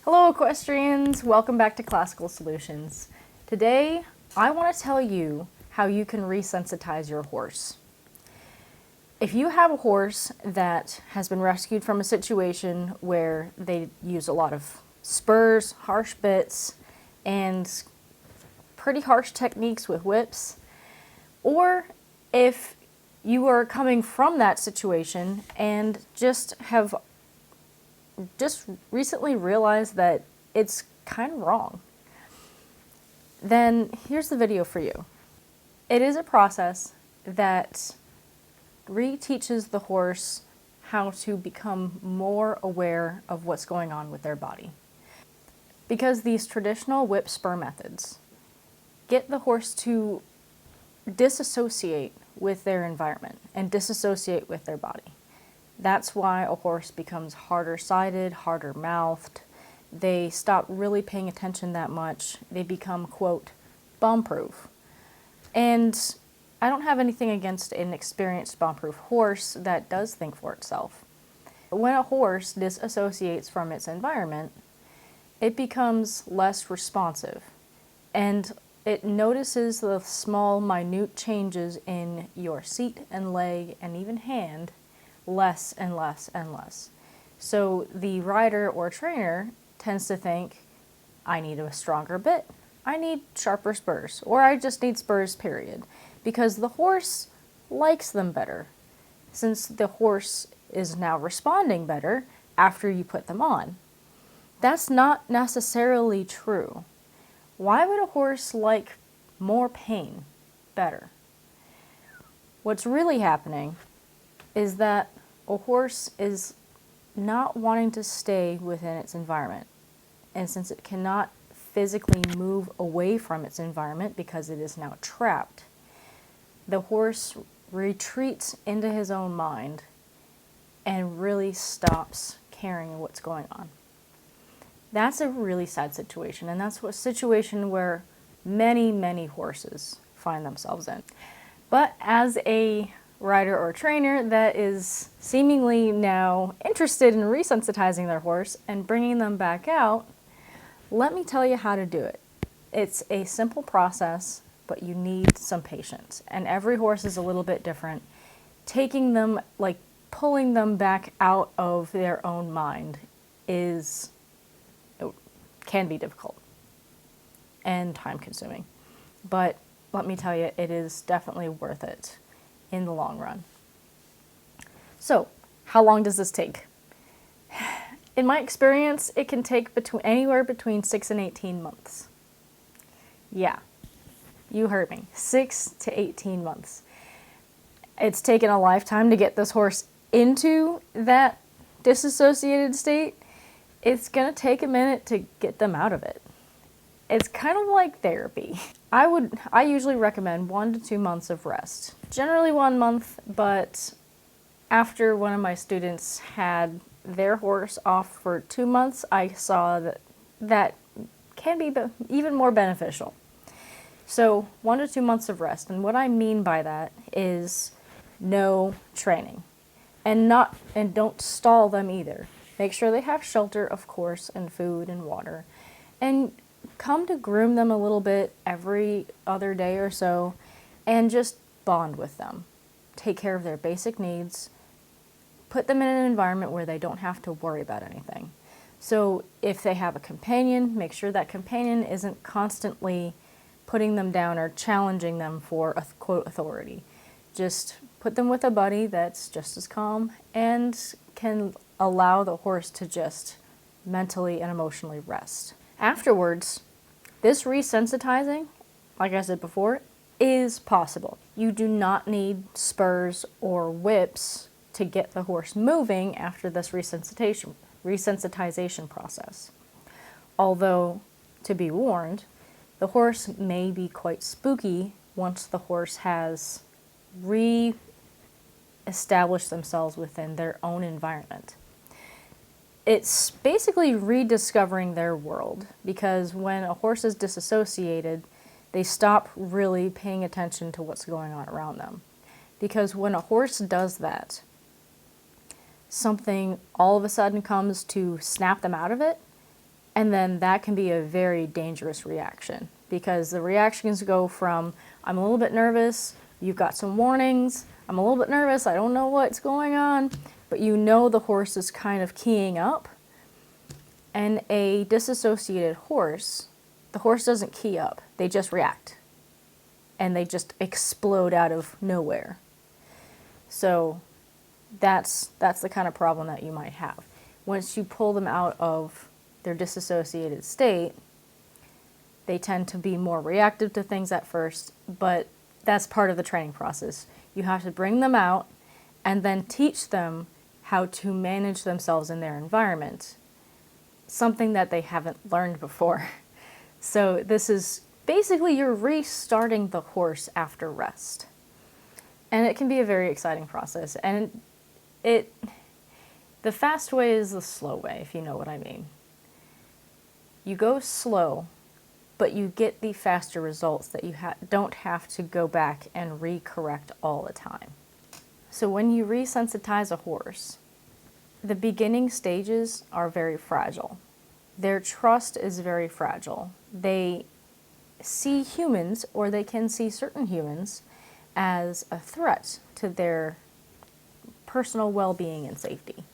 Hello equestrians, welcome back to Classical Solutions. Today I want to tell you how you can resensitize your horse. If you have a horse that has been rescued from a situation where they use a lot of spurs, harsh bits, and pretty harsh techniques with whips, or if you are coming from that situation and just recently realized that it's kind of wrong, then here's the video for you. It is a process that reteaches the horse how to become more aware of what's going on with their body. Because these traditional whip spur methods get the horse to disassociate with their environment and disassociate with their body. That's why a horse becomes harder sided, harder mouthed. They stop really paying attention that much. They become, quote, bomb-proof. And I don't have anything against an experienced bomb-proof horse that does think for itself. When a horse disassociates from its environment, it becomes less responsive, and it notices the small, minute changes in your seat and leg and even hand less and less and less. So the rider or trainer tends to think, I need a stronger bit, I need sharper spurs, or I just need spurs, period. Because the horse likes them better, since the horse is now responding better after you put them on. That's not necessarily true. Why would a horse like more pain better? What's really happening is that a horse is not wanting to stay within its environment. And since it cannot physically move away from its environment because it is now trapped, the horse retreats into his own mind and really stops caring what's going on. That's a really sad situation, and that's a situation where many horses find themselves in. But as a rider or trainer that is seemingly now interested in resensitizing their horse and bringing them back out, let me tell you how to do it. It's a simple process, but you need some patience. And every horse is a little bit different. Taking them, like pulling them back out of their own mind can be difficult and time consuming. But let me tell you, it is definitely worth it in the long run. So, how long does this take? In my experience, it can take anywhere between 6 and 18 months. Yeah, you heard me, 6 to 18 months. It's taken a lifetime to get this horse into that disassociated state. It's gonna take a minute to get them out of it. It's kind of like therapy. I usually recommend 1 to 2 months of rest. Generally 1 month, but after one of my students had their horse off for 2 months, I saw that can be even more beneficial. So 1 to 2 months of rest, and what I mean by that is no training, and don't stall them either. Make sure they have shelter, of course, and food and water, and come to groom them a little bit every other day or so, and just bond with them. Take care of their basic needs. Put them in an environment where they don't have to worry about anything. So if they have a companion, make sure that companion isn't constantly putting them down or challenging them for, quote, authority. Just put them with a buddy that's just as calm and can allow the horse to just mentally and emotionally rest. Afterwards, this resensitizing, like I said before, is possible. You do not need spurs or whips to get the horse moving after this resensitization process. Although, to be warned, the horse may be quite spooky once the horse has re-established themselves within their own environment. It's basically rediscovering their world, because when a horse is disassociated, they stop really paying attention to what's going on around them. Because when a horse does that, something all of a sudden comes to snap them out of it, And then that can be a very dangerous reaction, because the reactions go from, I'm a little bit nervous, you've got some warnings, I'm a little bit nervous, I don't know what's going on, but you know the horse is kind of keying up. And a disassociated horse, the horse doesn't key up, they just react. And they just explode out of nowhere. So that's the kind of problem that you might have. Once you pull them out of their disassociated state, they tend to be more reactive to things at first, but that's part of the training process. You have to bring them out and then teach them how to manage themselves in their environment, something that they haven't learned before. So this is basically you're restarting the horse after rest. And it can be a very exciting process. And the fast way is the slow way, if you know what I mean. You go slow, but you get the faster results that you don't have to go back and re-correct all the time. So when you resensitize a horse, the beginning stages are very fragile. Their trust is very fragile. They see humans, or they can see certain humans, as a threat to their personal well-being and safety.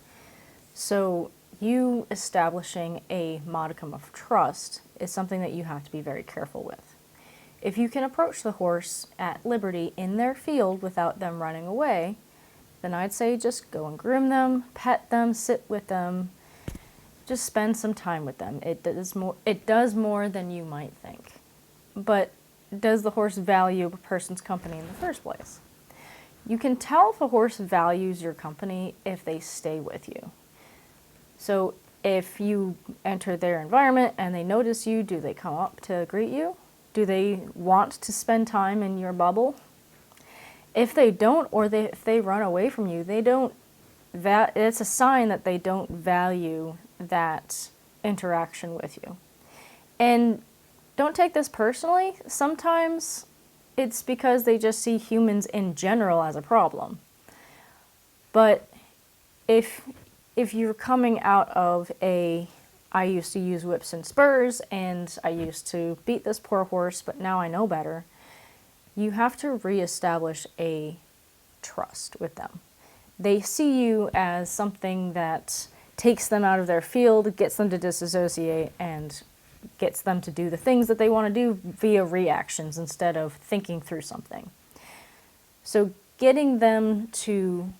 So you establishing a modicum of trust is something that you have to be very careful with. If you can approach the horse at liberty in their field without them running away, then I'd say just go and groom them, pet them, sit with them, just spend some time with them. It does more than you might think. But does the horse value a person's company in the first place? You can tell if a horse values your company if they stay with you. So if you enter their environment and they notice you, do they come up to greet you? Do they want to spend time in your bubble? If they don't, or if they run away from you, it's a sign that they don't value that interaction with you. And don't take this personally. Sometimes it's because they just see humans in general as a problem. But if you're coming out of I used to use whips and spurs and I used to beat this poor horse, but now I know better, you have to reestablish a trust with them. They see you as something that takes them out of their field, gets them to disassociate, and gets them to do the things that they want to do via reactions instead of thinking through something. So getting them to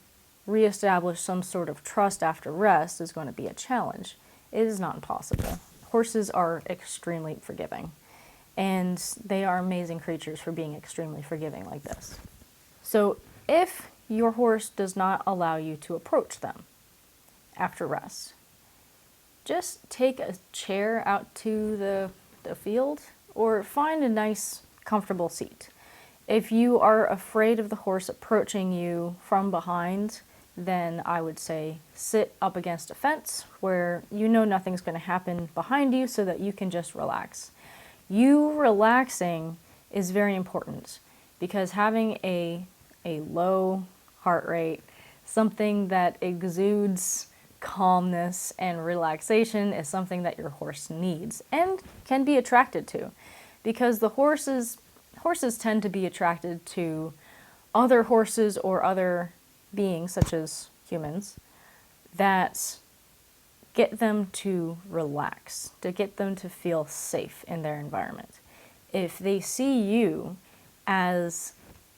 reestablish some sort of trust after rest is going to be a challenge. It is not impossible. Horses are extremely forgiving, and they are amazing creatures for being extremely forgiving like this. So if your horse does not allow you to approach them after rest, just take a chair out to the field or find a nice, comfortable seat. If you are afraid of the horse approaching you from behind, then I would say sit up against a fence where you know nothing's going to happen behind you so that you can just relax. You relaxing is very important, because having a low heart rate, something that exudes calmness and relaxation, is something that your horse needs and can be attracted to, because the horses tend to be attracted to other horses or other beings such as humans that get them to relax, to get them to feel safe in their environment. If they see you as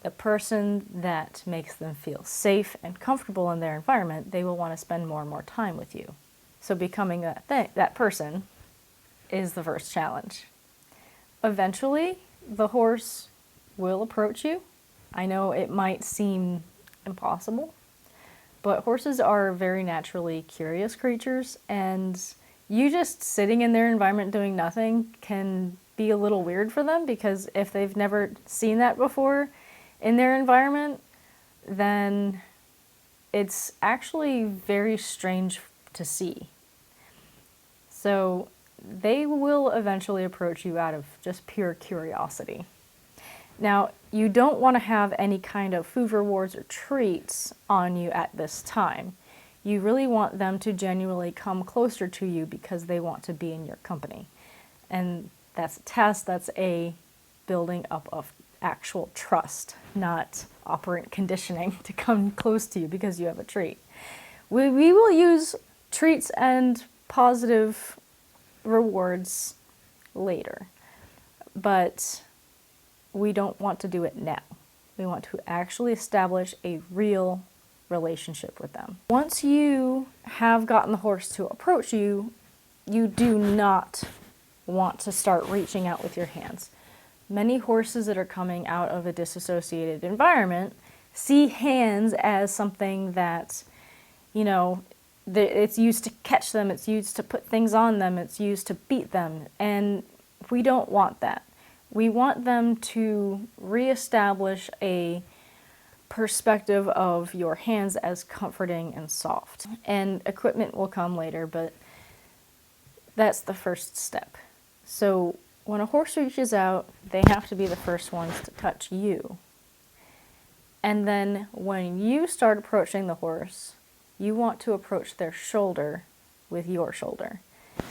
a person that makes them feel safe and comfortable in their environment, they will want to spend more and more time with you. So becoming that person is the first challenge. Eventually, the horse will approach you. I know it might seem impossible, but horses are very naturally curious creatures, and you just sitting in their environment doing nothing can be a little weird for them, because if they've never seen that before in their environment, then it's actually very strange to see. So they will eventually approach you out of just pure curiosity. Now, you don't want to have any kind of food rewards or treats on you at this time. You really want them to genuinely come closer to you because they want to be in your company. And that's a test, that's a building up of actual trust, not operant conditioning to come close to you because you have a treat. We will use treats and positive rewards later, but we don't want to do it now. We want to actually establish a real relationship with them. Once you have gotten the horse to approach you, you do not want to start reaching out with your hands. Many horses that are coming out of a disassociated environment see hands as something that, you know, it's used to catch them, it's used to put things on them, it's used to beat them, and we don't want that. We want them to reestablish a perspective of your hands as comforting and soft. And equipment will come later, but that's the first step. So when a horse reaches out, they have to be the first ones to touch you. And then when you start approaching the horse, you want to approach their shoulder with your shoulder.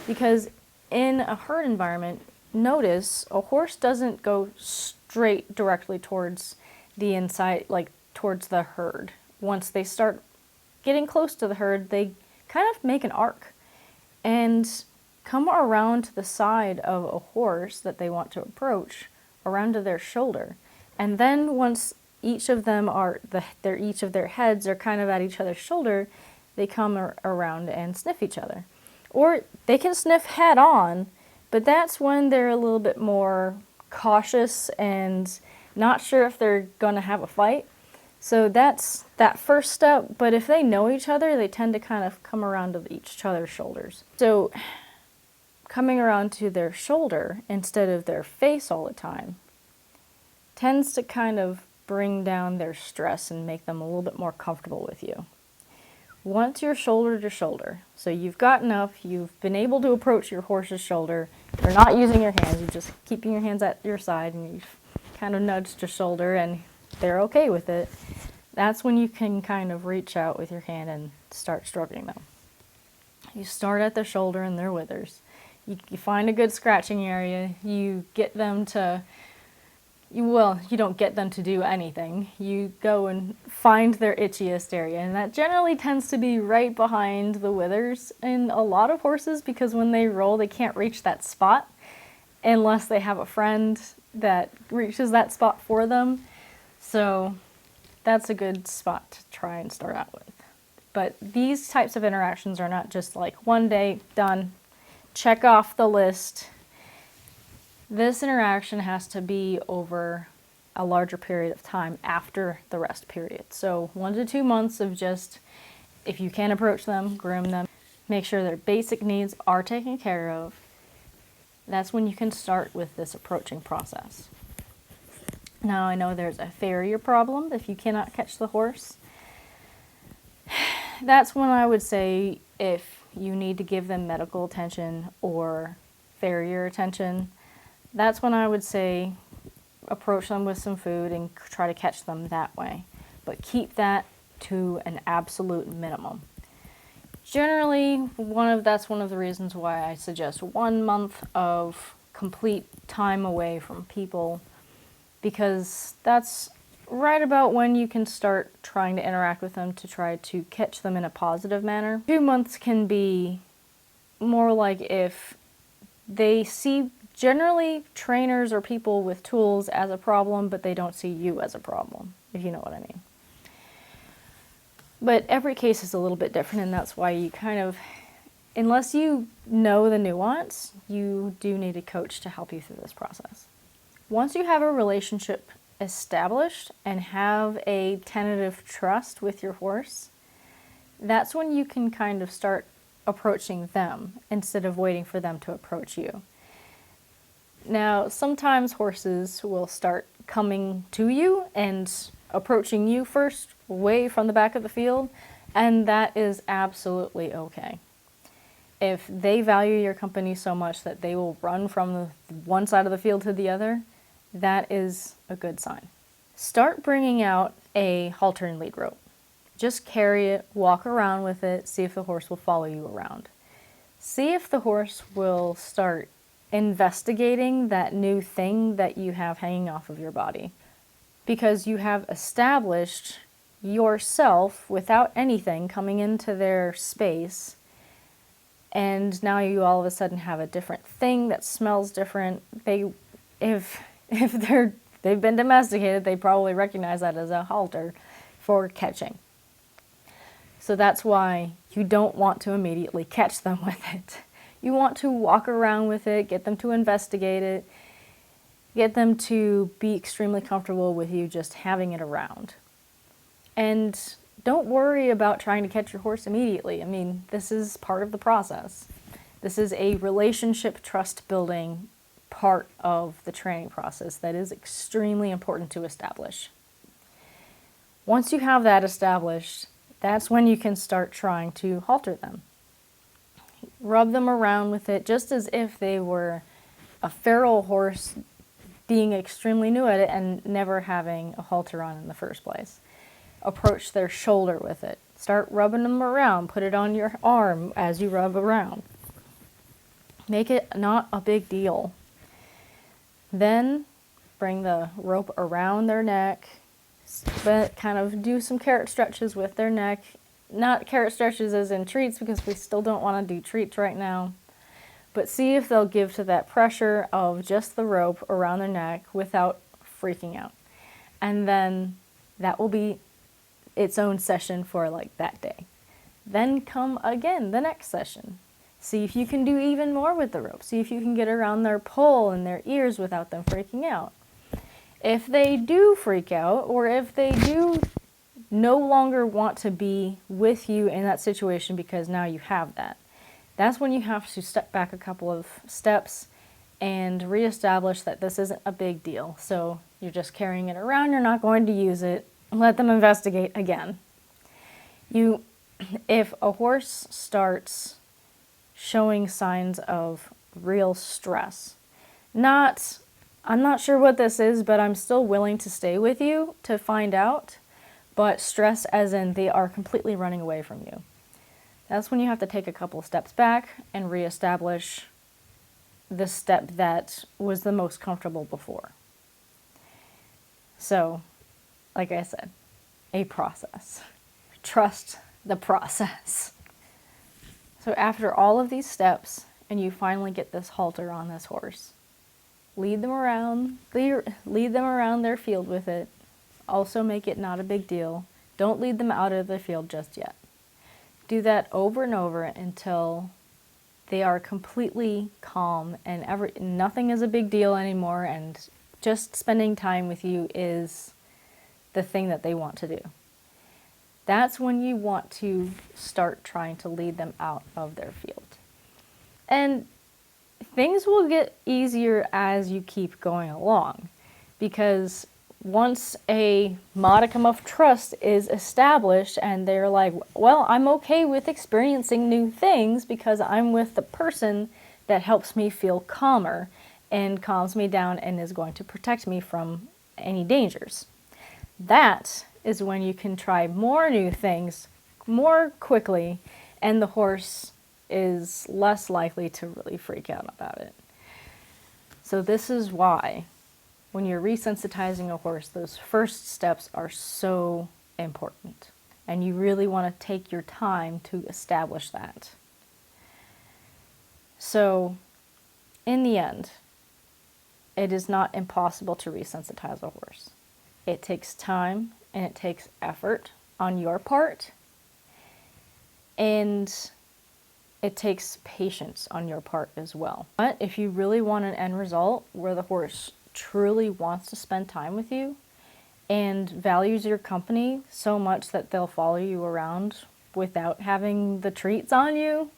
Because in a herd environment, notice a horse doesn't go straight directly towards the inside, like towards the herd. Once they start getting close to the herd, they kind of make an arc and come around to the side of a horse that they want to approach, around to their shoulder. And then once each of them are, each of their heads are kind of at each other's shoulder, they come around and sniff each other. Or they can sniff head on, but that's when they're a little bit more cautious and not sure if they're going to have a fight. So that's that first step, but if they know each other, they tend to kind of come around to each other's shoulders. So coming around to their shoulder instead of their face all the time tends to kind of bring down their stress and make them a little bit more comfortable with you. Once you're shoulder to shoulder, so you've gotten up, you've been able to approach your horse's shoulder, you're not using your hands, you're just keeping your hands at your side, and you've kind of nudged your shoulder and they're okay with it, that's when you can kind of reach out with your hand and start stroking them. You start at their shoulder and their withers. You find a good scratching area, you get them to, you don't get them to do anything. You go and find their itchiest area, and that generally tends to be right behind the withers in a lot of horses, because when they roll, they can't reach that spot unless they have a friend that reaches that spot for them. So that's a good spot to try and start out with. But these types of interactions are not just like one day, done, check off the list. This interaction has to be over a larger period of time after the rest period. So 1 to 2 months of just, if you can approach them, groom them, make sure their basic needs are taken care of. That's when you can start with this approaching process. Now I know there's a farrier problem if you cannot catch the horse. That's when I would say if you need to give them medical attention or farrier attention, that's when I would say approach them with some food and try to catch them that way. But keep that to an absolute minimum. Generally, that's one of the reasons why I suggest 1 month of complete time away from people, because that's right about when you can start trying to interact with them to try to catch them in a positive manner. 2 months can be more like if they see generally trainers or people with tools as a problem, but they don't see you as a problem, if you know what I mean. But every case is a little bit different, and that's why you kind of, unless you know the nuance, you do need a coach to help you through this process. Once you have a relationship established and have a tentative trust with your horse, that's when you can kind of start approaching them instead of waiting for them to approach you. Now, sometimes horses will start coming to you and approaching you first, way from the back of the field, and that is absolutely okay. If they value your company so much that they will run from the one side of the field to the other, that is a good sign. Start bringing out a halter and lead rope. Just carry it, walk around with it, see if the horse will follow you around. See if the horse will start investigating that new thing that you have hanging off of your body. Because you have established yourself without anything coming into their space, and now you all of a sudden have a different thing that smells different. If they've been domesticated, they probably recognize that as a halter for catching. So that's why you don't want to immediately catch them with it. You want to walk around with it, get them to investigate it, get them to be extremely comfortable with you just having it around. And don't worry about trying to catch your horse immediately. I mean, this is part of the process. This is a relationship trust building part of the training process that is extremely important to establish. Once you have that established, that's when you can start trying to halter them. Rub them around with it just as if they were a feral horse being extremely new at it and never having a halter on in the first place. Approach their shoulder with it. Start rubbing them around. Put it on your arm as you rub around. Make it not a big deal. Then bring the rope around their neck. But kind of do some carrot stretches with their neck. Not carrot stretches as in treats, because we still don't want to do treats right now. But see if they'll give to that pressure of just the rope around their neck without freaking out. And then that will be its own session for like that day. Then come again the next session. See if you can do even more with the rope. See if you can get around their poll and their ears without them freaking out. If they do freak out, or if they do no longer want to be with you in that situation because now you have that, that's when you have to step back a couple of steps and reestablish that this isn't a big deal. So you're just carrying it around, you're not going to use it, let them investigate again. If a horse starts showing signs of real stress, I'm not sure what this is, but I'm still willing to stay with you to find out, but stress as in they are completely running away from you. That's when you have to take a couple of steps back and reestablish the step that was the most comfortable before. So, like I said, a process. Trust the process. So after all of these steps, and you finally get this halter on this horse, lead them around their field with it. Also make it not a big deal. Don't lead them out of the field just yet. Do that over and over until they are completely calm and nothing is a big deal anymore, and just spending time with you is the thing that they want to do. That's when you want to start trying to lead them out of their field. And things will get easier as you keep going along, because once a modicum of trust is established and they're like, well, I'm okay with experiencing new things because I'm with the person that helps me feel calmer and calms me down and is going to protect me from any dangers. That is when you can try more new things more quickly, and the horse is less likely to really freak out about it. So this is why when you're resensitizing a horse, those first steps are so important. And you really want to take your time to establish that. So, in the end, it is not impossible to resensitize a horse. It takes time and it takes effort on your part. And it takes patience on your part as well. But if you really want an end result where the horse truly wants to spend time with you and values your company so much that they'll follow you around without having the treats on you,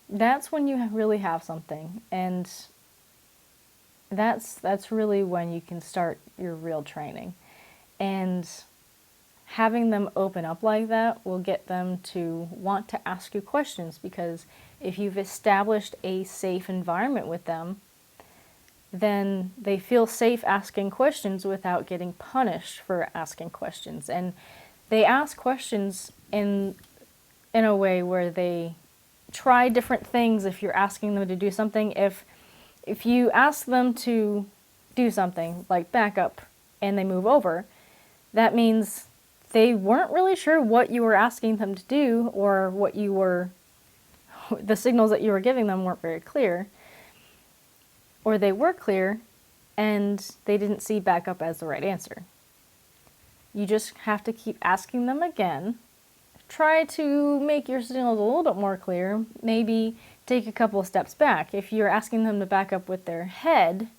that's when you really have something. And that's really when you can start your real training. And having them open up like that will get them to want to ask you questions, because if you've established a safe environment with them, then they feel safe asking questions without getting punished for asking questions. And they ask questions in a way where they try different things if you're asking them to do something. If you ask them to do something, like back up, and they move over, that means they weren't really sure what you were asking them to do, or the signals that you were giving them weren't very clear. Or they were clear, and they didn't see back up as the right answer. You just have to keep asking them again. Try to make your signals a little bit more clear. Maybe take a couple of steps back. If you're asking them to back up with their head,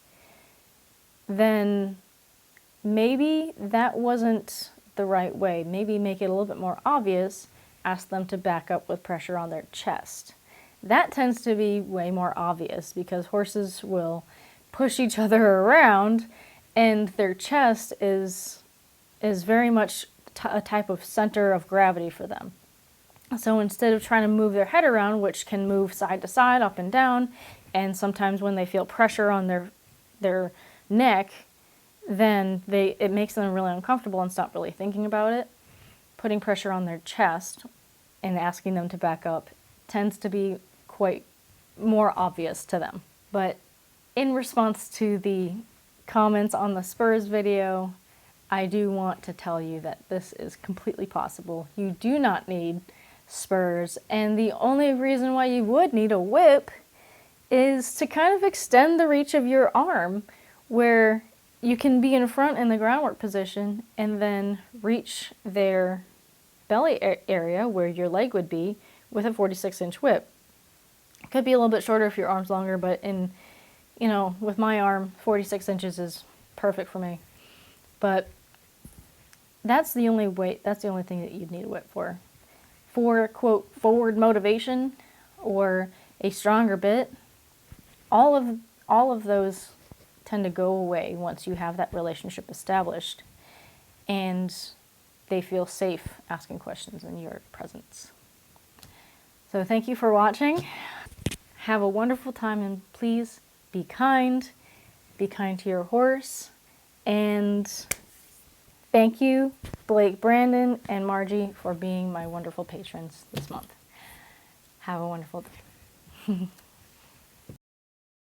then maybe that wasn't the right way. Maybe make it a little bit more obvious. Ask them to back up with pressure on their chest. That tends to be way more obvious because horses will push each other around, and their chest is very much a type of center of gravity for them. So instead of trying to move their head around, which can move side to side, up and down, and sometimes when they feel pressure on their neck, then it makes them really uncomfortable and stop really thinking about it. Putting pressure on their chest and asking them to back up tends to be quite more obvious to them. But in response to the comments on the spurs video, I do want to tell you that this is completely possible. You do not need spurs, and the only reason why you would need a whip is to kind of extend the reach of your arm, where you can be in front in the groundwork position and then reach their belly area where your leg would be with a 46-inch whip. It could be a little bit shorter if your arm's longer, but with my arm, 46 inches is perfect for me. But that's the only thing that you'd need a whip for. For, quote, forward motivation or a stronger bit, all of those tend to go away once you have that relationship established and they feel safe asking questions in your presence. So thank you for watching. Have a wonderful time, and please be kind to your horse, and thank you, Blake, Brandon, and Margie, for being my wonderful patrons this month. Have a wonderful day.